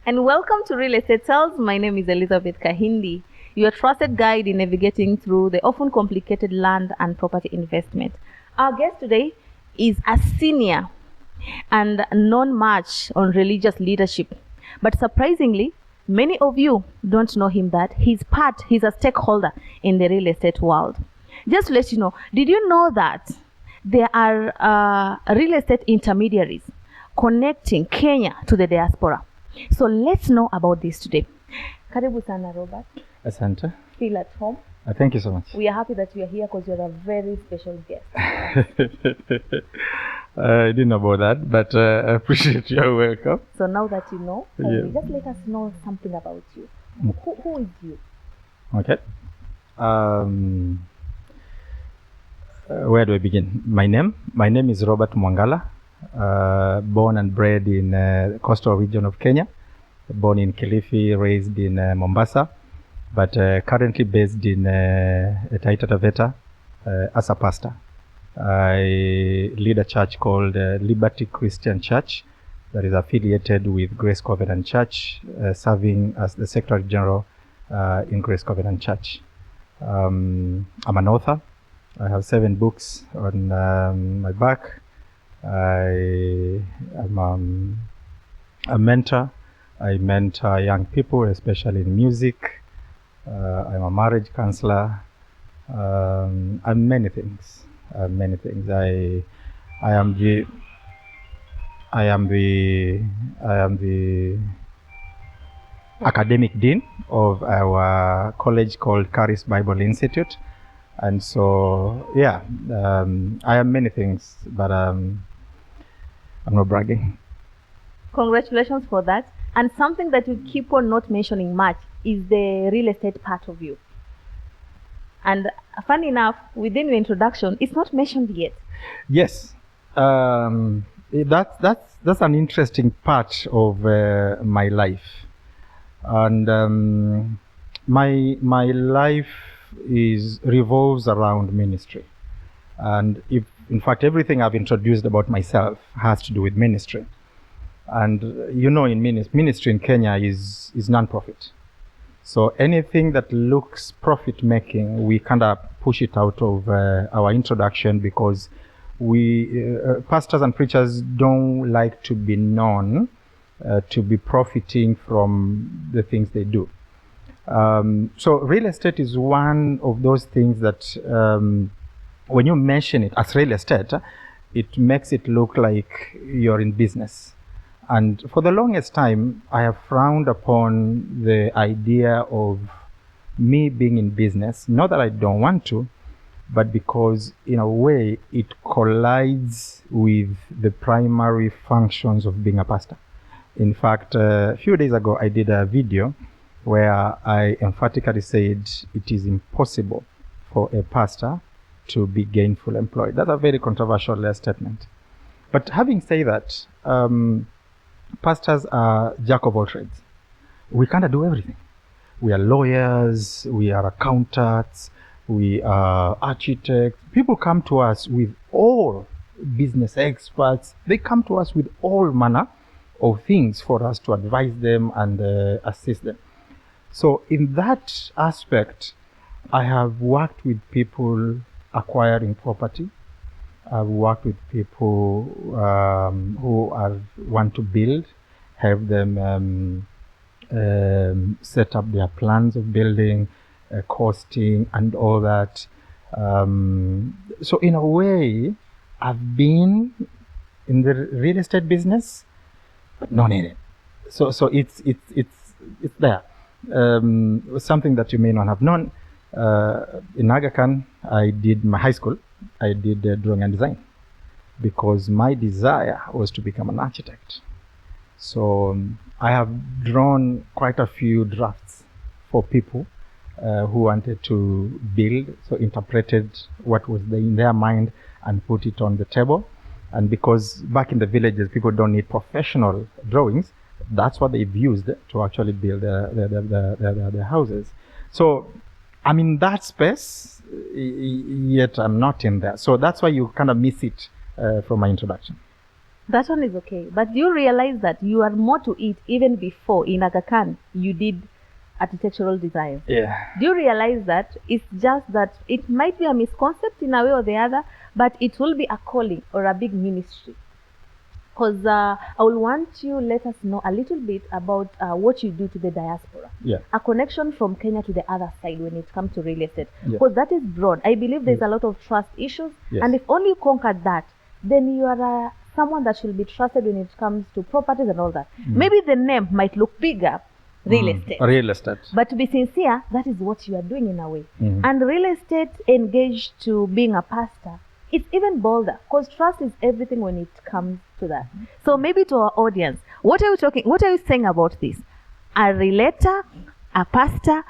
And welcome to Real Estate Tales. My name is Elizabeth Kahindi, your trusted guide in navigating through the often complicated land and property investment. Our guest today is a senior and non-much on religious leadership. But surprisingly, many of you don't know him that he's a stakeholder in the real estate world. Just to let you know, did you know that there are real estate intermediaries connecting Kenya to the diaspora? So let's know about this today. Karibu sana, Robert. Asante. Feel at home. Thank you so much. We are happy that you are here because you're a very special guest. I didn't know about that, but I appreciate your welcome. So now that you know, just let us know something about you. Who is you? Okay. Where do I begin? My name is Robert Mwangala. Born and bred in the coastal region of Kenya. Born in Kilifi, raised in Mombasa, but currently based in Taita Taveta as a pastor. I lead a church called Liberty Christian Church that is affiliated with Grace Covenant Church, serving as the Secretary General in Grace Covenant Church. I'm an author. I have 7 books on my back. I am a mentor. I mentor young people, especially in music. I'm a marriage counselor. I'm many things. I am the academic dean of our college called Charis Bible Institute. And so, I am many things, but I'm not bragging. Congratulations for that. And something that you keep on not mentioning much is the real estate part of you. And funny enough, within your introduction, it's not mentioned yet. Yes, that's an interesting part of my life, and my life revolves around ministry, and in fact everything I've introduced about myself has to do with ministry. And in ministry in Kenya is non-profit, so anything that looks profit making, we kind of push it out of our introduction, because we pastors and preachers don't like to be known to be profiting from the things they do. So real estate is one of those things that when you mention it as real estate, it makes it look like you're in business. And for the longest time, I have frowned upon the idea of me being in business. Not that I don't want to, but because in a way it collides with the primary functions of being a pastor. In fact, a few days ago, I did a video where I emphatically said it is impossible for a pastor to be gainfully employed. That's a very controversial statement. But having said that, pastors are jack of all trades. We kind of do everything. We are lawyers, we are accountants, we are architects. People come to us with all business experts. They come to us with all manner of things for us to advise them and assist them. So in that aspect, I have worked with people acquiring property. I've worked with people who want to build, have them set up their plans of building, costing, and all that. So in a way, I've been in the real estate business, but not in it. So it's there. Something that you may not have known. In Aga Khan, I did my high school. I did drawing and design because my desire was to become an architect. So I have drawn quite a few drafts for people who wanted to build, so interpreted what was in their mind and put it on the table. And because back in the villages, people don't need professional drawings, that's what they've used to actually build their houses. So I'm in that space, yet I'm not in there. So that's why you kind of miss it from my introduction. That one is okay. But do you realize that you are more to it even before in Aga Khan you did architectural design? Yeah. Do you realize that it's just that it might be a misconception in a way or the other, but it will be a calling or a big ministry? Because I will want you let us know a little bit about what you do to the diaspora. Yeah. A connection from Kenya to the other side when it comes to real estate. Yeah. Because that is broad. I believe there's a lot of trust issues. Yes. And if only you conquered that, then you are someone that should be trusted when it comes to properties and all that. Maybe the name might look bigger, real estate. Real estate. But to be sincere, that is what you are doing in a way. And real estate engaged to being a pastor, it's even bolder because trust is everything when it comes to that. So maybe to our audience, what are you saying about this? A relator, a pastor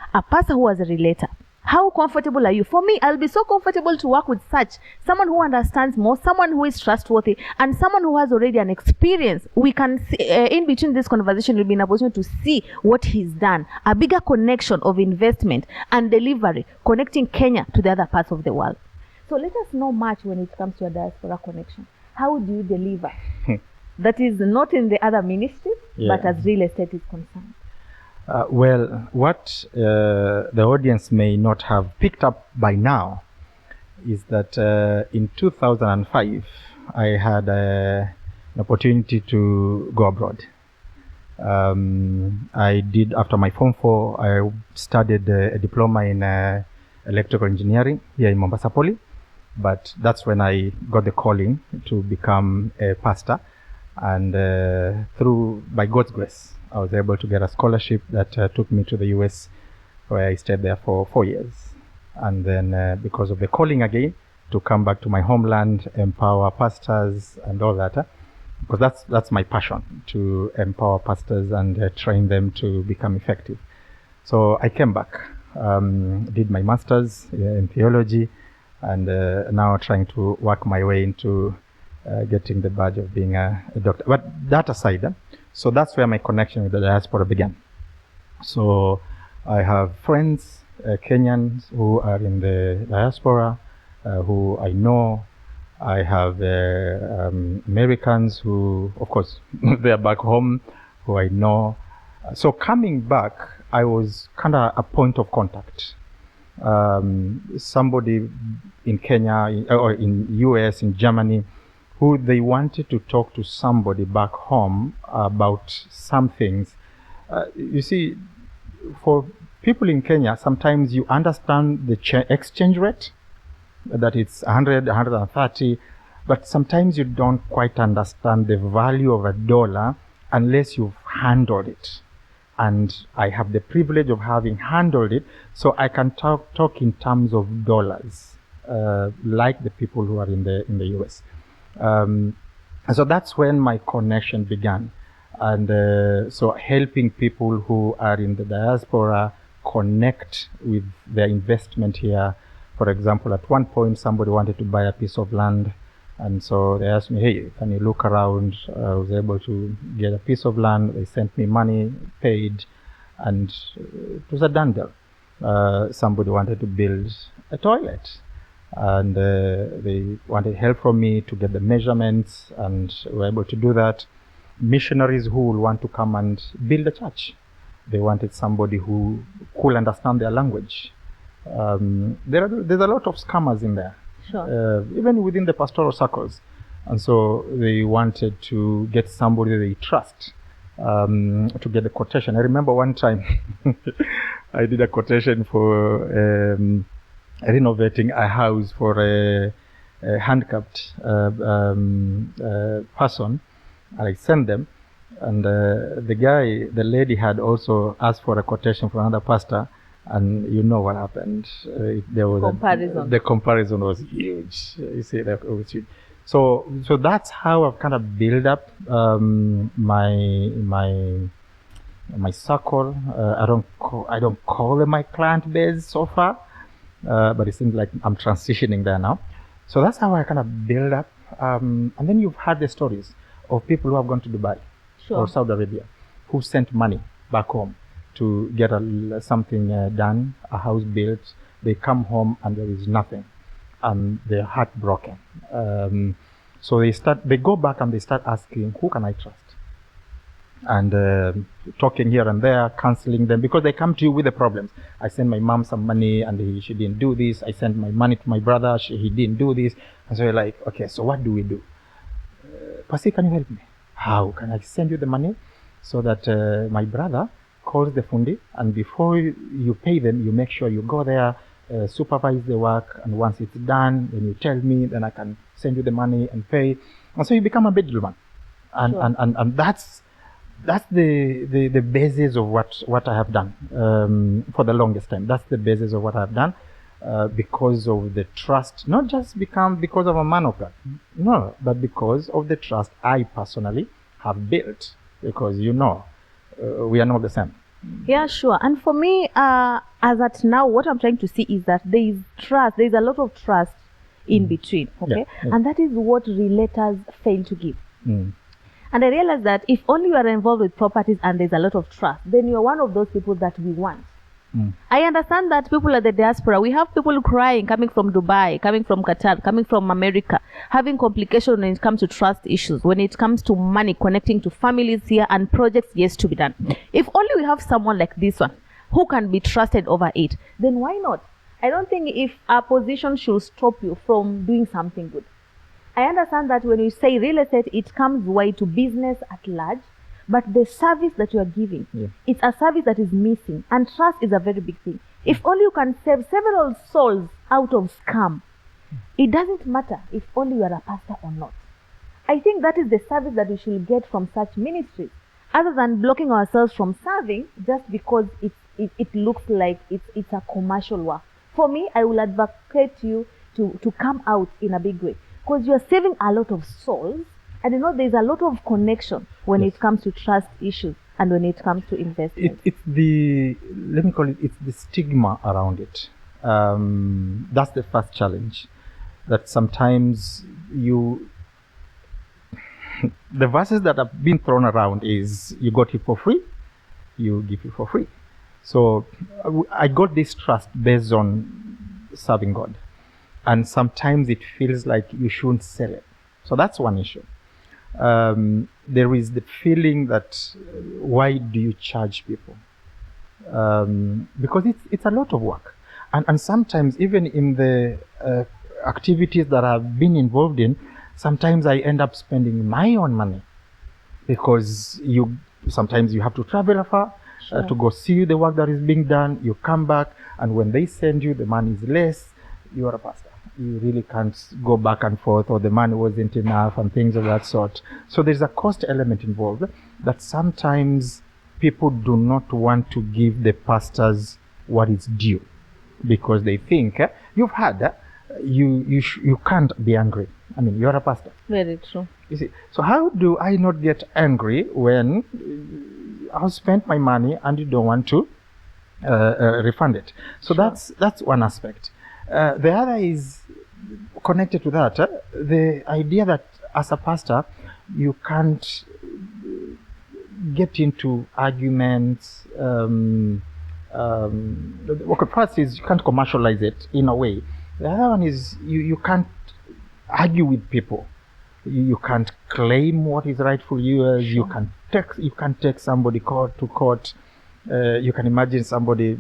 who was a relator. How comfortable are you? For me, I'll be so comfortable to work with someone who understands more, someone who is trustworthy, and someone who has already an experience. We can see, in between this conversation, we'll be in a position to see what he's done. A bigger connection of investment and delivery, connecting Kenya to the other parts of the world. So let us know much when it comes to a diaspora connection. How do you deliver? That is not in the other ministry, but as real estate is concerned. Well, what the audience may not have picked up by now is that in 2005, I had an opportunity to go abroad. I did, after my Form 4, I studied a diploma in electrical engineering here in Mombasa Poly. But that's when I got the calling to become a pastor. And by God's grace, I was able to get a scholarship that took me to the US, where I stayed there for 4 years. And then because of the calling again, to come back to my homeland, empower pastors and all that, because that's my passion, to empower pastors and train them to become effective. So I came back, did my master's in theology, and now trying to work my way into getting the badge of being a doctor. But that aside, so that's where my connection with the diaspora began. So I have friends, Kenyans who are in the diaspora, who I know. I have Americans who, of course, they're back home, who I know. So coming back, I was kind of a point of contact. Somebody in Kenya or in US, in Germany, who they wanted to talk to somebody back home about some things. You see, for people in Kenya, sometimes you understand the exchange rate, that it's 100, 130, but sometimes you don't quite understand the value of a dollar unless you've handled it. And I have the privilege of having handled it, so I can talk in terms of dollars, like the people who are in the US. So that's when my connection began. And so helping people who are in the diaspora connect with their investment here. For example, at one point, somebody wanted to buy a piece of land. And so they asked me, hey, can you look around? I was able to get a piece of land. They sent me money, paid, and it was a done deal. Somebody wanted to build a toilet, and they wanted help from me to get the measurements, and we were able to do that. Missionaries who will want to come and build a church, they wanted somebody who could understand their language. There's a lot of scammers in there. Sure. Even within the pastoral circles. And so they wanted to get somebody they trust to get the quotation. I remember one time I did a quotation for renovating a house for a handicapped person. I sent them, and the lady had also asked for a quotation from another pastor. And you know what happened? There was the comparison was huge. You see, that was huge. So that's how I've kind of built up my circle. I don't call them my client base so far, but it seems like I'm transitioning there now. So that's how I kind of build up. And then you've heard the stories of people who have gone to Dubai or Saudi Arabia, who sent money back home to get something done, a house built. They come home and there is nothing, and they're heartbroken. So they go back and they start asking, who can I trust? And talking here and there, counseling them, because they come to you with the problems. I sent my mom some money and she didn't do this. I sent my money to my brother, he didn't do this. And so you're like, okay, so what do we do? Pasi, can you help me? How can I send you the money so that my brother calls the fundi, and before you pay them, you make sure you go there, supervise the work, and once it's done, then you tell me, then I can send you the money and pay. And so you become a middleman. And, Sure. and that's the basis of what I have done for the longest time. That's the basis of what I've done because of the trust, not just because of a man of God, no, but because of the trust I personally have built, because we are not the same. Yeah, sure. And for me, as at now, what I'm trying to see is that there is trust. There is a lot of trust in between, okay? Yeah. And that is what relators fail to give. Mm. And I realize that if only you are involved with properties and there's a lot of trust, then you are one of those people that we want. Mm. I understand that people at the diaspora, we have people crying, coming from Dubai, coming from Qatar, coming from America, having complications when it comes to trust issues, when it comes to money connecting to families here and projects yes to be done. If only we have someone like this one who can be trusted over it, then why not? I don't think if our position should stop you from doing something good. I understand that when you say real estate, it comes wide to business at large, but the service that you are giving, it's a service that is missing, and trust is a very big thing. If only you can save several souls out of scam, it doesn't matter if only you are a pastor or not. I think that is the service that we should get from such ministries, other than blocking ourselves from serving just because it looks like it's a commercial work. For me, I will advocate you to come out in a big way, because you're saving a lot of souls, and there's a lot of connection when it comes to trust issues and when it comes to investment. It's let me call it's the stigma around it. That's the first challenge, that sometimes the verses that have been thrown around is, you got it for free, you give it for free. So I got this trust based on serving God. And sometimes it feels like you shouldn't sell it. So that's one issue. There is the feeling that why do you charge people? Because it's a lot of work. And sometimes even in the activities that I've been involved in, sometimes I end up spending my own money, because sometimes you have to travel afar to go see the work that is being done. You come back, and when they send you, the money is less. You are a pastor. You really can't go back and forth, or the money wasn't enough and things of that sort. So there's a cost element involved that sometimes people do not want to give the pastors what is due, because they think you've had you can't be angry. I mean, you're a pastor. Very true. You see, so how do I not get angry when I've spent my money and you don't want to refund it? So that's one aspect. The other is connected to that, the idea that as a pastor you can't get into arguments. First is you can't commercialize it in a way. The other one is you can't argue with people. You can't claim what is rightful yours. You can't take somebody to court. You can imagine somebody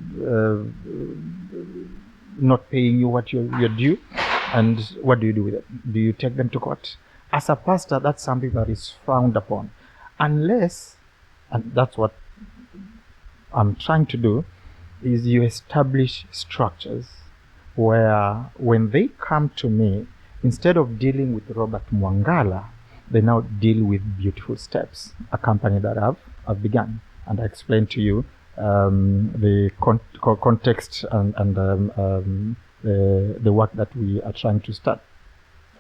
not paying you what you're due, and what do you do with it? Do you take them to court? As a pastor, that's something that is frowned upon, unless, and that's what I'm trying to do, is you establish structures where when they come to me, instead of dealing with Robert Mwangala, they now deal with Beautiful Steps, a company that I've begun, and I explained to you the context and the work that we are trying to start.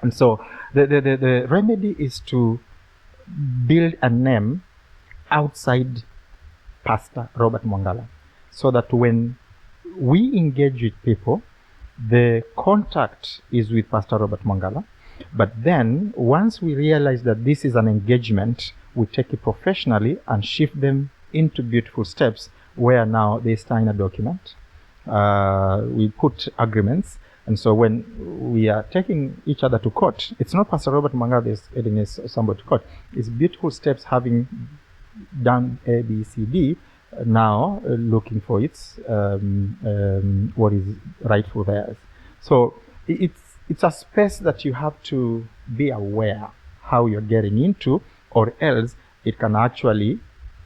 And so the remedy is to build a name outside Pastor Robert Mwangala, so that when we engage with people, the contact is with Pastor Robert Mwangala. But then once we realize that this is an engagement, we take it professionally and shift them into Beautiful Steps, where now they sign a document. We put agreements. And so when we are taking each other to court, it's not Pastor Robert Mangadi is heading somebody to court. It's beautiful steps having done A, B, C, D, now looking for its what is rightful theirs. So it's a space that you have to be aware how you're getting into, or else it can actually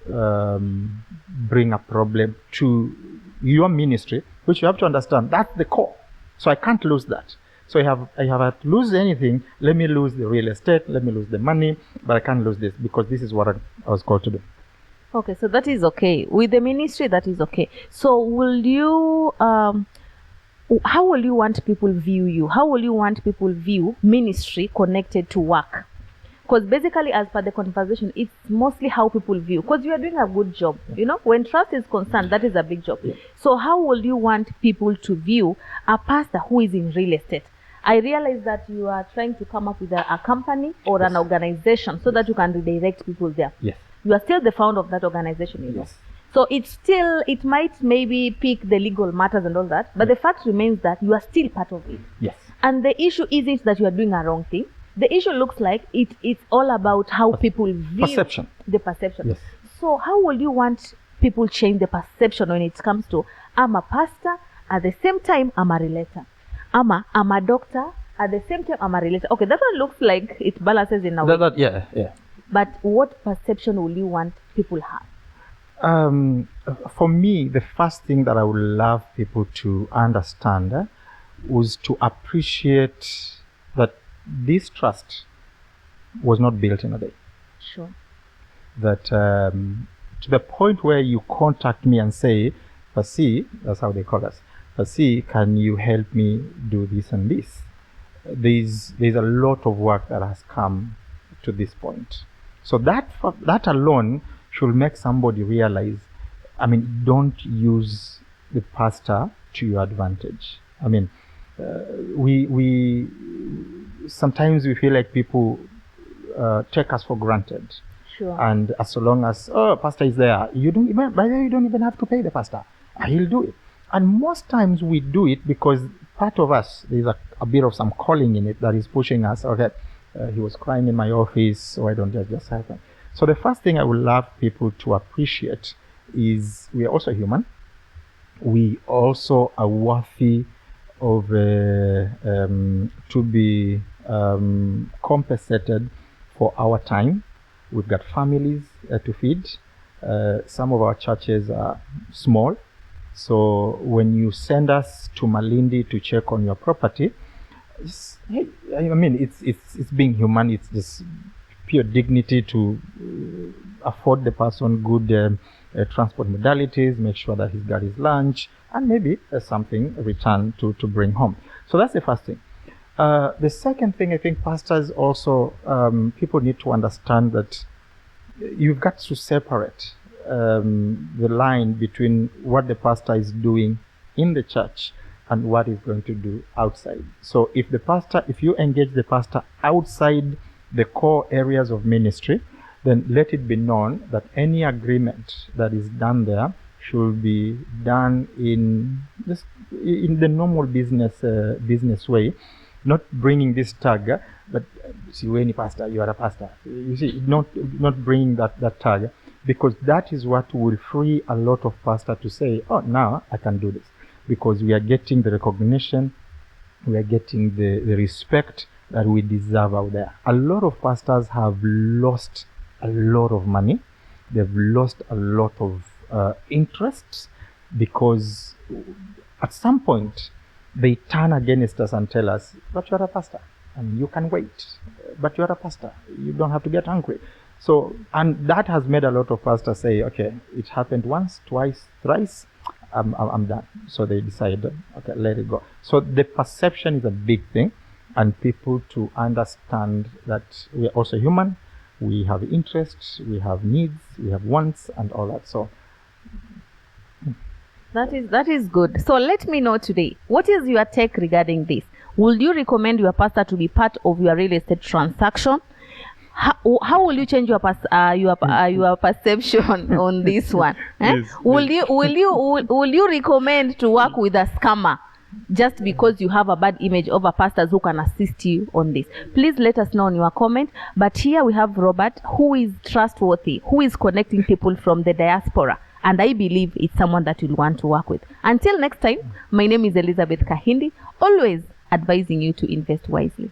bring a problem to your ministry, which you have to understand. That's the core. So I can't lose that. So I have to lose anything. Let me lose the real estate. Let me lose the money, but I can't lose this because this is what I was called to do. Okay, so that is okay. With the ministry, that is okay. So will you, how will you want people view you? How will you want people view ministry connected to work? Because basically, as per the conversation, it's mostly how people view. Because you are doing a good job. You know, when trust is concerned, that is a big job. Yeah. So how will you want people to view a pastor who is in real estate? I realize that you are trying to come up with a company or an organization so that you can redirect people there. Yes. You are still the founder of that organization, you know. Yes. So it might maybe pick the legal matters and all that, but the fact remains that you are still part of it. Yes. And the issue isn't that you are doing a wrong thing. The issue looks like it's all about how people view the perception. Yes. So how will you want people change the perception when it comes to I'm a pastor, at the same time I'm a relator. I'm a doctor, at the same time I'm a relator. Okay, that one looks like it balances in a way. Yeah. But what perception will you want people have? For me, the first thing that I would love people to understand was to appreciate that this trust was not built in a day. Sure. That to the point where you contact me and say, Pasi, that's how they call us, Pasi, can you help me do this and this? There's a lot of work that has come to this point. So that alone should make somebody realize, I mean, don't use the pastor to your advantage. I mean, we sometimes we feel like people take us for granted. Sure. And as long as pastor is there, you don't even have to pay the pastor. He'll do it. And most times we do it because part of us, there's a bit of some calling in it that is pushing us. Okay, he was crying in my office, so I don't just happen. So the first thing I would love people to appreciate is we are also human. We also are worthy of to be compensated for our time. We've got families to feed. Some of our churches are small, so when you send us to Malindi to check on your property, it's being human. It's just pure dignity to afford the person good transport modalities, make sure that he's got his lunch, and maybe something return to bring home. So that's the first thing. The second thing, I think pastors also, people need to understand that you've got to separate the line between what the pastor is doing in the church and what he's going to do outside. So if you engage the pastor outside the core areas of ministry, then let it be known that any agreement that is done there should be done in the normal business way, not bringing this tag, but see, any pastor, you are a pastor. You see, not bringing that tag, because that is what will free a lot of pastors to say, oh, now I can do this, because we are getting the recognition, we are getting the respect that we deserve out there. A lot of pastors have lost a lot of money. They've lost a lot of interests, because at some point they turn against us and tell us, but you're a pastor and you can wait, but you're a pastor, you don't have to get angry. So, and that has made a lot of pastors say, okay, it happened once, twice, thrice, I'm done. So they decided, okay, let it go. So the perception is a big thing, and people to understand that we are also human, we have interests, we have needs, we have wants, and all that. So that is good. So let me know today, what is your take regarding this? Will you recommend your pastor to be part of your real estate transaction? How will you change your perception on this one? Yes, will you recommend to work with a scammer? just because you have a bad image over pastors who can assist you on this. Please let us know in your comment. But here we have Robert, who is trustworthy, who is connecting people from the diaspora. And I believe it's someone that you'll want to work with. Until next time, my name is Elizabeth Kahindi, always advising you to invest wisely.